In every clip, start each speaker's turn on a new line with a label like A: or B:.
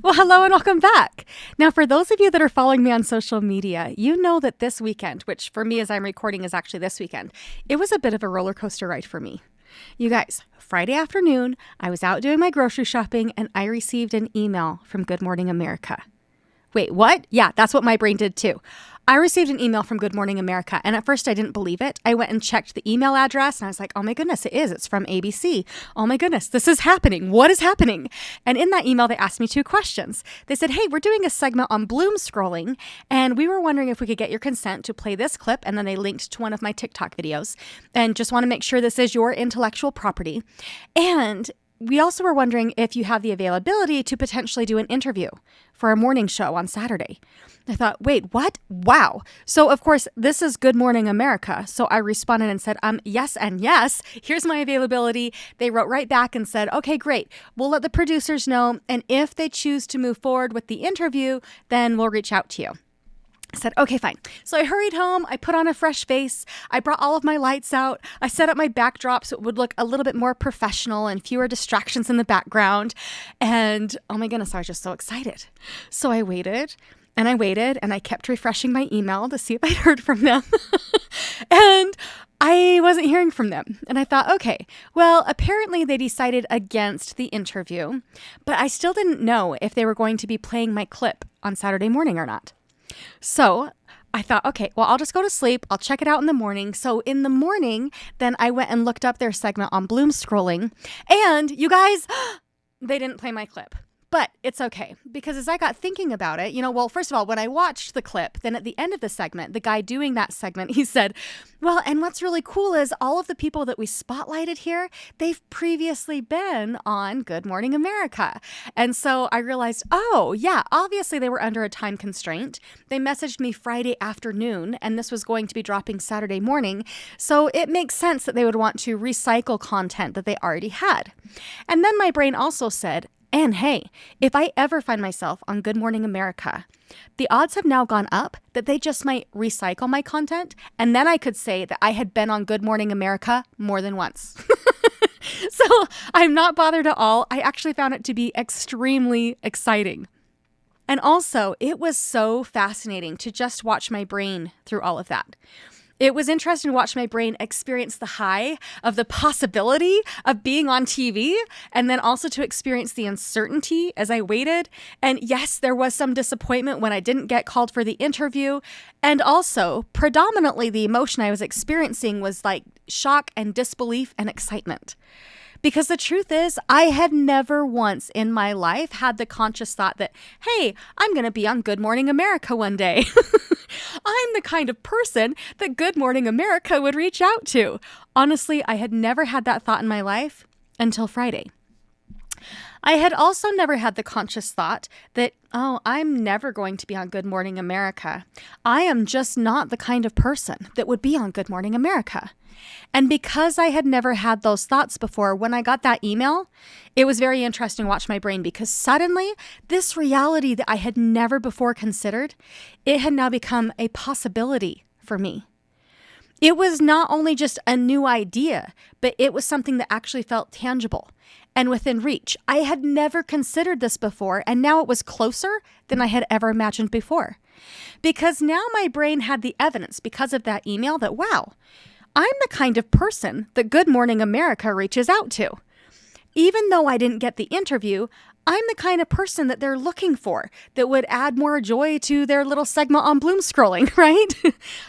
A: Well, hello and welcome back. Now, for those of you that are following me on social media, you know that this weekend, which for me as I'm recording is actually this weekend, it was a bit of a roller coaster ride for me. You guys, Friday afternoon, I was out doing my grocery shopping and I received an email from Good Morning America. Wait, what? Yeah, that's what my brain did too. I received an email from Good Morning America, and at first I didn't believe it. I went and checked the email address, and I was like, oh my goodness, it is. It's from ABC. Oh my goodness, this is happening. What is happening? And in that email, they asked me 2 questions. They said, hey, we're doing a segment on bloom scrolling, and we were wondering if we could get your consent to play this clip, and then they linked to one of my TikTok videos, and just want to make sure this is your intellectual property. And we also were wondering if you have the availability to potentially do an interview for a morning show on Saturday. I thought, wait, what? Wow. So, of course, this is Good Morning America. So I responded and said, yes and yes. Here's my availability. They wrote right back and said, okay, great. We'll let the producers know. And if they choose to move forward with the interview, then we'll reach out to you. I said, okay, fine. So I hurried home. I put on a fresh face. I brought all of my lights out. I set up my backdrop so it would look a little bit more professional and fewer distractions in the background. And oh my goodness, I was just so excited. So I waited and I kept refreshing my email to see if I'd heard from them. And I wasn't hearing from them. And I thought, okay, well, apparently they decided against the interview, but I still didn't know if they were going to be playing my clip on Saturday morning or not. So I thought, okay, well, I'll just go to sleep. I'll check it out in the morning. So in the morning, then I went and looked up their segment on bloom scrolling. And you guys, they didn't play my clip. But it's okay, because as I got thinking about it, well, first of all, when I watched the clip, then at the end of the segment, the guy doing that segment, he said, well, and what's really cool is all of the people that we spotlighted here, they've previously been on Good Morning America. And so I realized, oh, yeah, obviously they were under a time constraint. They messaged me Friday afternoon, and this was going to be dropping Saturday morning. So it makes sense that they would want to recycle content that they already had. And then my brain also said, and hey, if I ever find myself on Good Morning America, the odds have now gone up that they just might recycle my content, and then I could say that I had been on Good Morning America more than once. So I'm not bothered at all. I actually found it to be extremely exciting. And also, it was so fascinating to just watch my brain through all of that. It was interesting to watch my brain experience the high of the possibility of being on TV, and then also to experience the uncertainty as I waited. And yes, there was some disappointment when I didn't get called for the interview. And also, predominantly the emotion I was experiencing was like shock and disbelief and excitement. Because the truth is, I had never once in my life had the conscious thought that, hey, I'm going to be on Good Morning America one day. I'm the kind of person that Good Morning America would reach out to. Honestly, I had never had that thought in my life until Friday. I had also never had the conscious thought that, oh, I'm never going to be on Good Morning America. I am just not the kind of person that would be on Good Morning America. And because I had never had those thoughts before, when I got that email, it was very interesting to watch my brain, because suddenly this reality that I had never before considered, it had now become a possibility for me. It was not only just a new idea, but it was something that actually felt tangible and within reach. I had never considered this before, and now it was closer than I had ever imagined before. Because now my brain had the evidence because of that email that, wow, I'm the kind of person that Good Morning America reaches out to. Even though I didn't get the interview, I'm the kind of person that they're looking for that would add more joy to their little segment on bloom scrolling, right?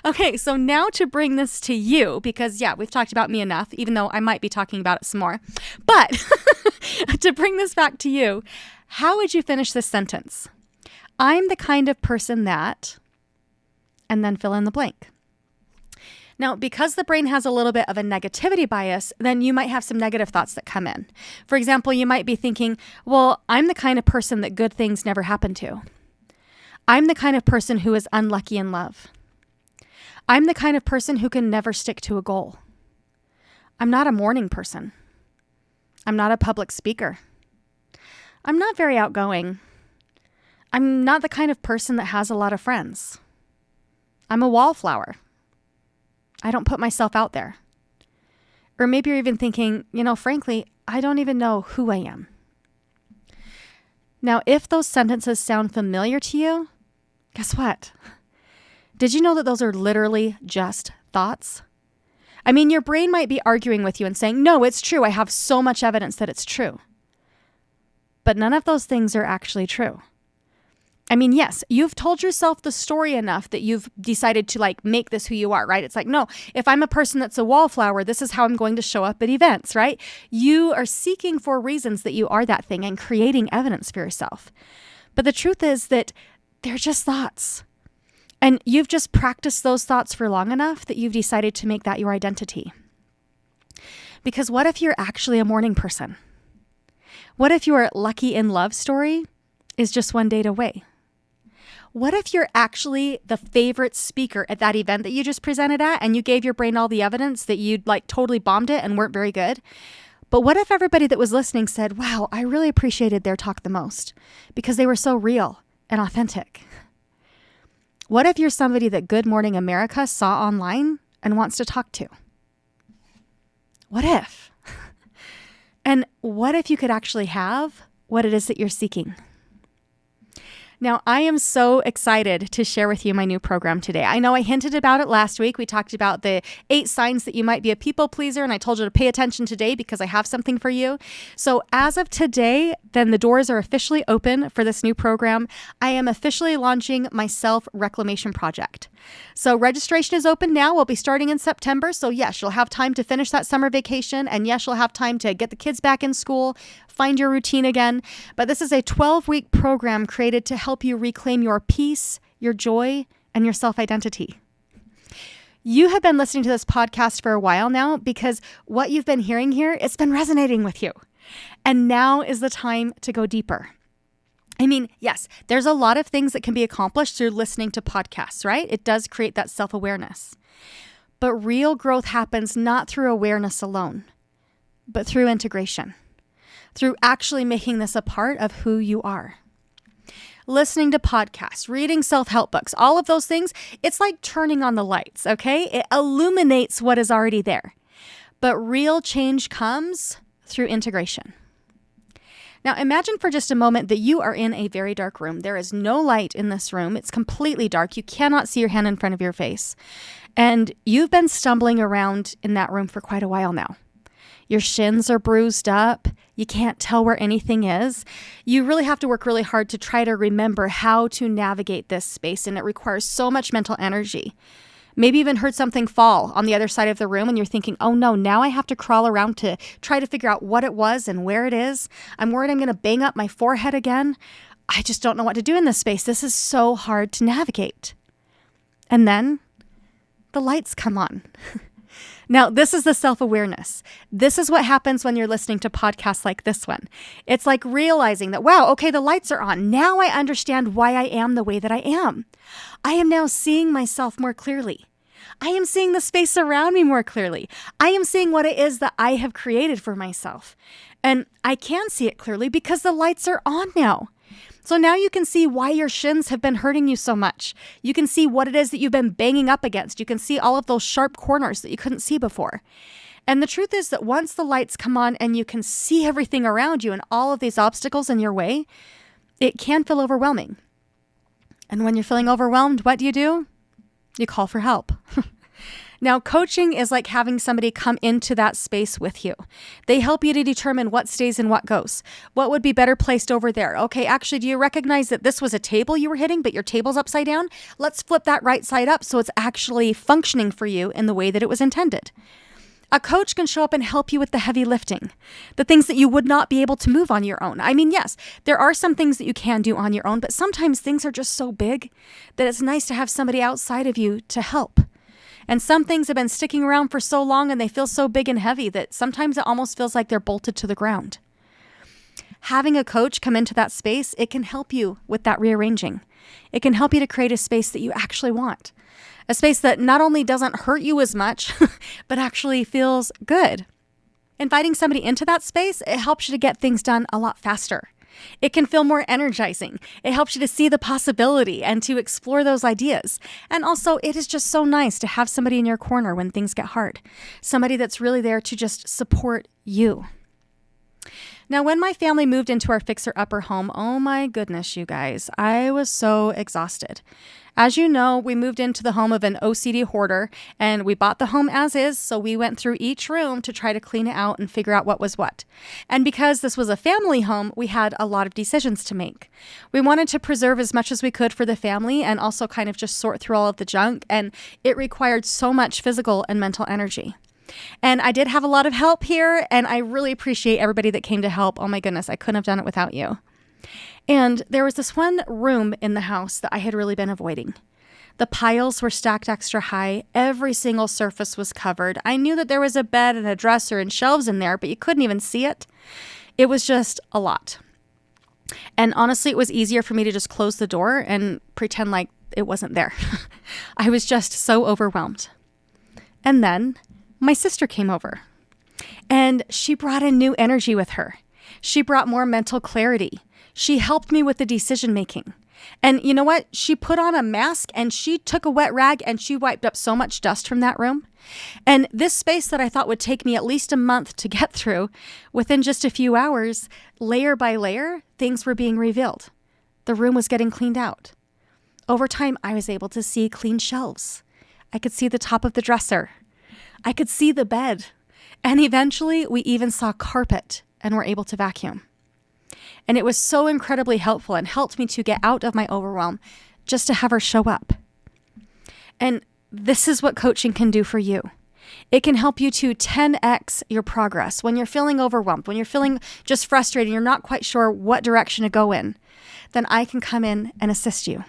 A: Okay, so now to bring this to you, because yeah, we've talked about me enough, even though I might be talking about it some more. But to bring this back to you, how would you finish this sentence? I'm the kind of person that, and then fill in the blank. Now, because the brain has a little bit of a negativity bias, then you might have some negative thoughts that come in. For example, you might be thinking, well, I'm the kind of person that good things never happen to. I'm the kind of person who is unlucky in love. I'm the kind of person who can never stick to a goal. I'm not a morning person. I'm not a public speaker. I'm not very outgoing. I'm not the kind of person that has a lot of friends. I'm a wallflower. I don't put myself out there. Or maybe you're even thinking, frankly, I don't even know who I am. Now, if those sentences sound familiar to you, guess what? Did you know that those are literally just thoughts? I mean, your brain might be arguing with you and saying, no, it's true. I have so much evidence that it's true. But none of those things are actually true. I mean, yes, you've told yourself the story enough that you've decided to make this who you are, right? It's like, no, if I'm a person that's a wallflower, this is how I'm going to show up at events, right? You are seeking for reasons that you are that thing and creating evidence for yourself. But the truth is that they're just thoughts. And you've just practiced those thoughts for long enough that you've decided to make that your identity. Because what if you're actually a morning person? What if your lucky in love story is just one date away? What if you're actually the favorite speaker at that event that you just presented at and you gave your brain all the evidence that you'd totally bombed it and weren't very good? But what if everybody that was listening said, wow, I really appreciated their talk the most because they were so real and authentic? What if you're somebody that Good Morning America saw online and wants to talk to? What if? And what if you could actually have what it is that you're seeking? Now, I am so excited to share with you my new program today. I know I hinted about it last week. We talked about the 8 signs that you might be a people pleaser, and I told you to pay attention today because I have something for you. So as of today, then the doors are officially open for this new program. I am officially launching my Self Reclamation Project. So registration is open now. We'll be starting in September. So yes, you'll have time to finish that summer vacation. And yes, you'll have time to get the kids back in school, find your routine again. But this is a 12-week program created to help you reclaim your peace, your joy, and your self-identity. You have been listening to this podcast for a while now because what you've been hearing here, it's been resonating with you. And now is the time to go deeper. I mean, yes, there's a lot of things that can be accomplished through listening to podcasts, right? It does create that self-awareness. But real growth happens not through awareness alone, but through integration, through actually making this a part of who you are. Listening to podcasts, reading self-help books, all of those things, it's like turning on the lights, okay? It illuminates what is already there. But real change comes through integration. Now, imagine for just a moment that you are in a very dark room. There is no light in this room. It's completely dark. You cannot see your hand in front of your face. And you've been stumbling around in that room for quite a while now. Your shins are bruised up. You can't tell where anything is. You really have to work really hard to try to remember how to navigate this space, and it requires so much mental energy. Maybe even heard something fall on the other side of the room and you're thinking, oh no, now I have to crawl around to try to figure out what it was and where it is. I'm worried I'm going to bang up my forehead again. I just don't know what to do in this space. This is so hard to navigate. And then the lights come on. Now, this is the self-awareness. This is what happens when you're listening to podcasts like this one. It's like realizing that, wow, okay, the lights are on. Now I understand why I am the way that I am. I am now seeing myself more clearly. I am seeing the space around me more clearly. I am seeing what it is that I have created for myself. And I can see it clearly because the lights are on now. So now you can see why your shins have been hurting you so much. You can see what it is that you've been banging up against. You can see all of those sharp corners that you couldn't see before. And the truth is that once the lights come on and you can see everything around you and all of these obstacles in your way, it can feel overwhelming. And when you're feeling overwhelmed, what do? You call for help. Now, coaching is like having somebody come into that space with you. They help you to determine what stays and what goes. What would be better placed over there? Okay, actually, do you recognize that this was a table you were hitting, but your table's upside down? Let's flip that right side up so it's actually functioning for you in the way that it was intended. A coach can show up and help you with the heavy lifting, the things that you would not be able to move on your own. I mean, yes, there are some things that you can do on your own, but sometimes things are just so big that it's nice to have somebody outside of you to help. And some things have been sticking around for so long and they feel so big and heavy that sometimes it almost feels like they're bolted to the ground. Having a coach come into that space, it can help you with that rearranging. It can help you to create a space that you actually want. A space that not only doesn't hurt you as much, but actually feels good. Inviting somebody into that space, it helps you to get things done a lot faster. It can feel more energizing. It helps you to see the possibility and to explore those ideas. And also, it is just so nice to have somebody in your corner when things get hard. Somebody that's really there to just support you. Now, when my family moved into our fixer-upper home, oh my goodness, you guys, I was so exhausted. As you know, we moved into the home of an OCD hoarder, and we bought the home as is, so we went through each room to try to clean it out and figure out what was what. And because this was a family home, we had a lot of decisions to make. We wanted to preserve as much as we could for the family and also kind of just sort through all of the junk, and it required so much physical and mental energy. And I did have a lot of help here, and I really appreciate everybody that came to help. Oh my goodness, I couldn't have done it without you. And there was this one room in the house that I had really been avoiding. The piles were stacked extra high. Every single surface was covered. I knew that there was a bed and a dresser and shelves in there, but you couldn't even see it. It was just a lot. And honestly, it was easier for me to just close the door and pretend like it wasn't there. I was just so overwhelmed. And then my sister came over, and she brought a new energy with her. She brought more mental clarity. She helped me with the decision making. And you know what? She put on a mask and she took a wet rag and she wiped up so much dust from that room. And this space that I thought would take me at least a month to get through, within just a few hours, layer by layer, things were being revealed. The room was getting cleaned out. Over time, I was able to see clean shelves. I could see the top of the dresser. I could see the bed. And eventually, we even saw carpet and were able to vacuum. And it was so incredibly helpful and helped me to get out of my overwhelm just to have her show up. And this is what coaching can do for you. It can help you to 10x your progress. When you're feeling overwhelmed, when you're feeling just frustrated, you're not quite sure what direction to go in, then I can come in and assist you.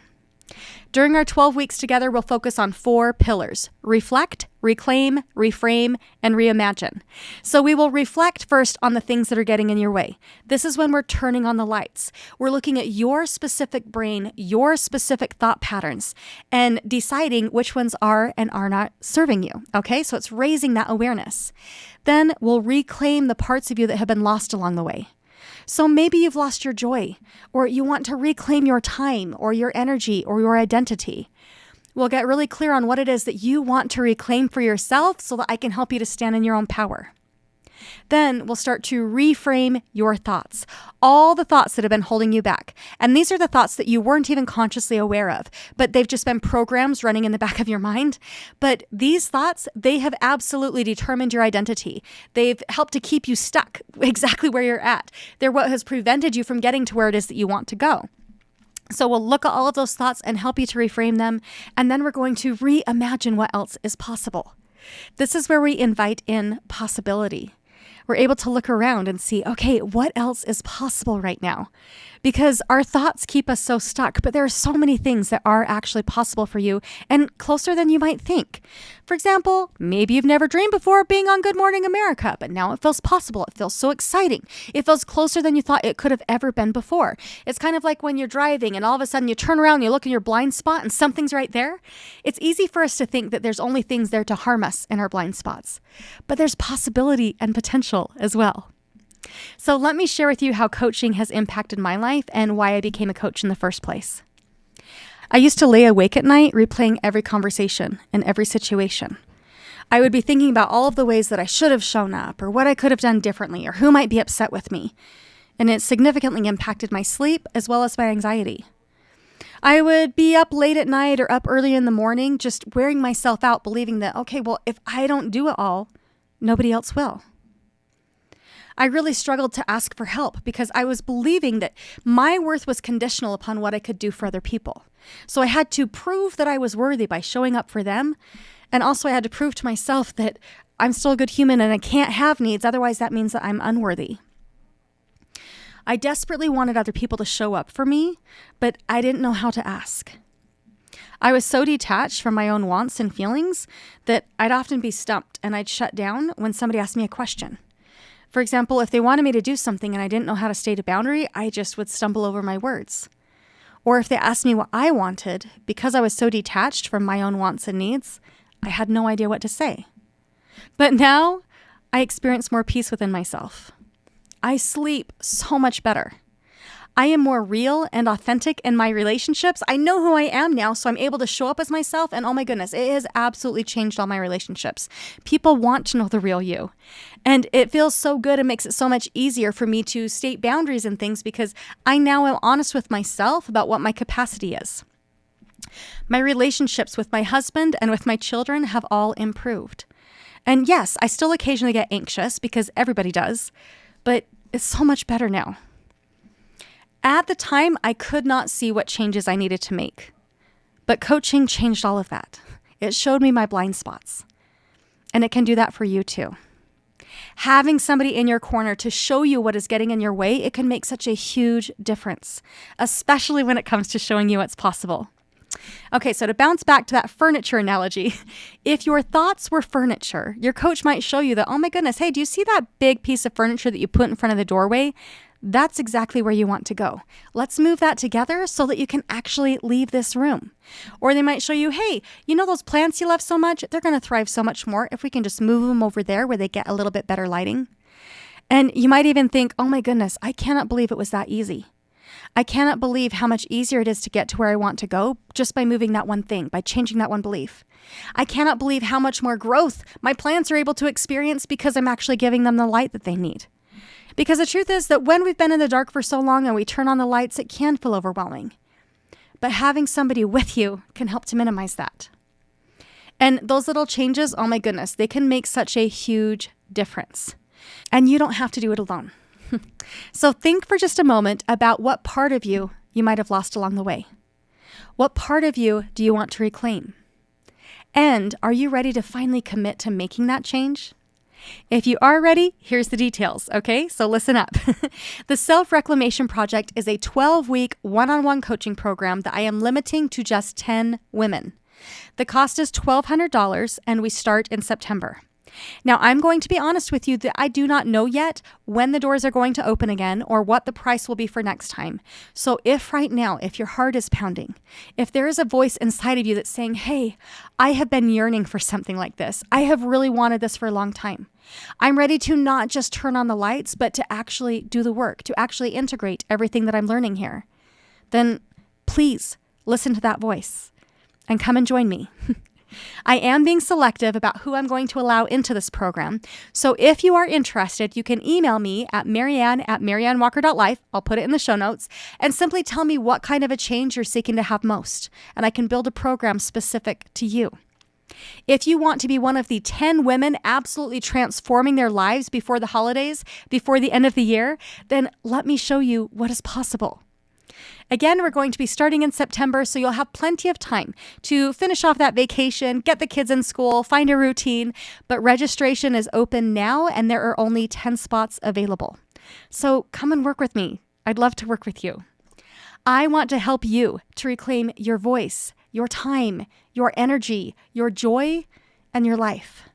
A: During our 12 weeks together, we'll focus on 4 pillars: reflect, reclaim, reframe, and reimagine. So we will reflect first on the things that are getting in your way. This is when we're turning on the lights. We're looking at your specific brain, your specific thought patterns, and deciding which ones are and are not serving you. Okay, so it's raising that awareness. Then we'll reclaim the parts of you that have been lost along the way. So maybe you've lost your joy, or you want to reclaim your time or your energy or your identity. We'll get really clear on what it is that you want to reclaim for yourself so that I can help you to stand in your own power. Then we'll start to reframe your thoughts, all the thoughts that have been holding you back. And these are the thoughts that you weren't even consciously aware of, but they've just been programs running in the back of your mind. But these thoughts, they have absolutely determined your identity. They've helped to keep you stuck exactly where you're at. They're what has prevented you from getting to where it is that you want to go. So we'll look at all of those thoughts and help you to reframe them. And then we're going to reimagine what else is possible. This is where we invite in possibility. We're able to look around and see, okay, what else is possible right now? Because our thoughts keep us so stuck, but there are so many things that are actually possible for you and closer than you might think. For example, maybe you've never dreamed before of being on Good Morning America, but now it feels possible. It feels so exciting. It feels closer than you thought it could have ever been before. It's kind of like when you're driving and all of a sudden you turn around, you look in your blind spot and something's right there. It's easy for us to think that there's only things there to harm us in our blind spots, but there's possibility and potential as well. So let me share with you how coaching has impacted my life and why I became a coach in the first place. I used to lay awake at night replaying every conversation and every situation. I would be thinking about all of the ways that I should have shown up or what I could have done differently or who might be upset with me. And it significantly impacted my sleep as well as my anxiety. I would be up late at night or up early in the morning just wearing myself out, believing that, okay, well, if I don't do it all, nobody else will. I really struggled to ask for help because I was believing that my worth was conditional upon what I could do for other people. So I had to prove that I was worthy by showing up for them. And also I had to prove to myself that I'm still a good human and I can't have needs. Otherwise, that means that I'm unworthy. I desperately wanted other people to show up for me, but I didn't know how to ask. I was so detached from my own wants and feelings that I'd often be stumped and I'd shut down when somebody asked me a question. For example, if they wanted me to do something and I didn't know how to state a boundary, I just would stumble over my words. Or if they asked me what I wanted, because I was so detached from my own wants and needs, I had no idea what to say. But now I experience more peace within myself. I sleep so much better. I am more real and authentic in my relationships. I know who I am now, so I'm able to show up as myself. And oh my goodness, it has absolutely changed all my relationships. People want to know the real you. And it feels so good. It makes it so much easier for me to state boundaries and things because I now am honest with myself about what my capacity is. My relationships with my husband and with my children have all improved. And yes, I still occasionally get anxious because everybody does, but it's so much better now. At the time, I could not see what changes I needed to make, but coaching changed all of that. It showed me my blind spots, and it can do that for you too. Having somebody in your corner to show you what is getting in your way, it can make such a huge difference, especially when it comes to showing you what's possible. Okay, so to bounce back to that furniture analogy, if your thoughts were furniture, your coach might show you that, oh my goodness, hey, do you see that big piece of furniture that you put in front of the doorway? That's exactly where you want to go. Let's move that together so that you can actually leave this room. Or they might show you, hey, you know those plants you love so much? They're going to thrive so much more if we can just move them over there where they get a little bit better lighting. And you might even think, oh my goodness, I cannot believe it was that easy. I cannot believe how much easier it is to get to where I want to go just by moving that one thing, by changing that one belief. I cannot believe how much more growth my plants are able to experience because I'm actually giving them the light that they need. Because the truth is that when we've been in the dark for so long and we turn on the lights, it can feel overwhelming. But having somebody with you can help to minimize that. And those little changes, oh my goodness, they can make such a huge difference. And you don't have to do it alone. So think for just a moment about what part of you might have lost along the way. What part of you do you want to reclaim? And are you ready to finally commit to making that change? If you are ready, here's the details, okay? So listen up. The Self Reclamation Project is a 12-week one-on-one coaching program that I am limiting to just 10 women. The cost is $1,200 and we start in September. Now, I'm going to be honest with you that I do not know yet when the doors are going to open again or what the price will be for next time. So if right now, if your heart is pounding, if there is a voice inside of you that's saying, hey, I have been yearning for something like this. I have really wanted this for a long time. I'm ready to not just turn on the lights, but to actually do the work, to actually integrate everything that I'm learning here. Then please listen to that voice and come and join me. I am being selective about who I'm going to allow into this program. So if you are interested, you can email me at MaryAnn@MaryAnnWalker.life. I'll put it in the show notes and simply tell me what kind of a change you're seeking to have most. And I can build a program specific to you. If you want to be one of the 10 women absolutely transforming their lives before the holidays, before the end of the year, then let me show you what is possible. Again, we're going to be starting in September, so you'll have plenty of time to finish off that vacation, get the kids in school, find a routine, but registration is open now and there are only 10 spots available. So come and work with me. I'd love to work with you. I want to help you to reclaim your voice, your time, your energy, your joy, and your life.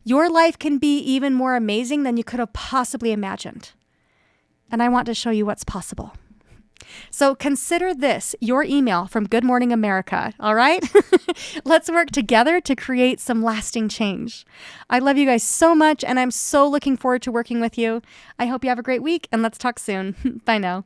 A: Your life can be even more amazing than you could have possibly imagined. And I want to show you what's possible. So consider this your email from Good Morning America, all right? Let's work together to create some lasting change. I love you guys so much, and I'm so looking forward to working with you. I hope you have a great week, and let's talk soon. Bye now.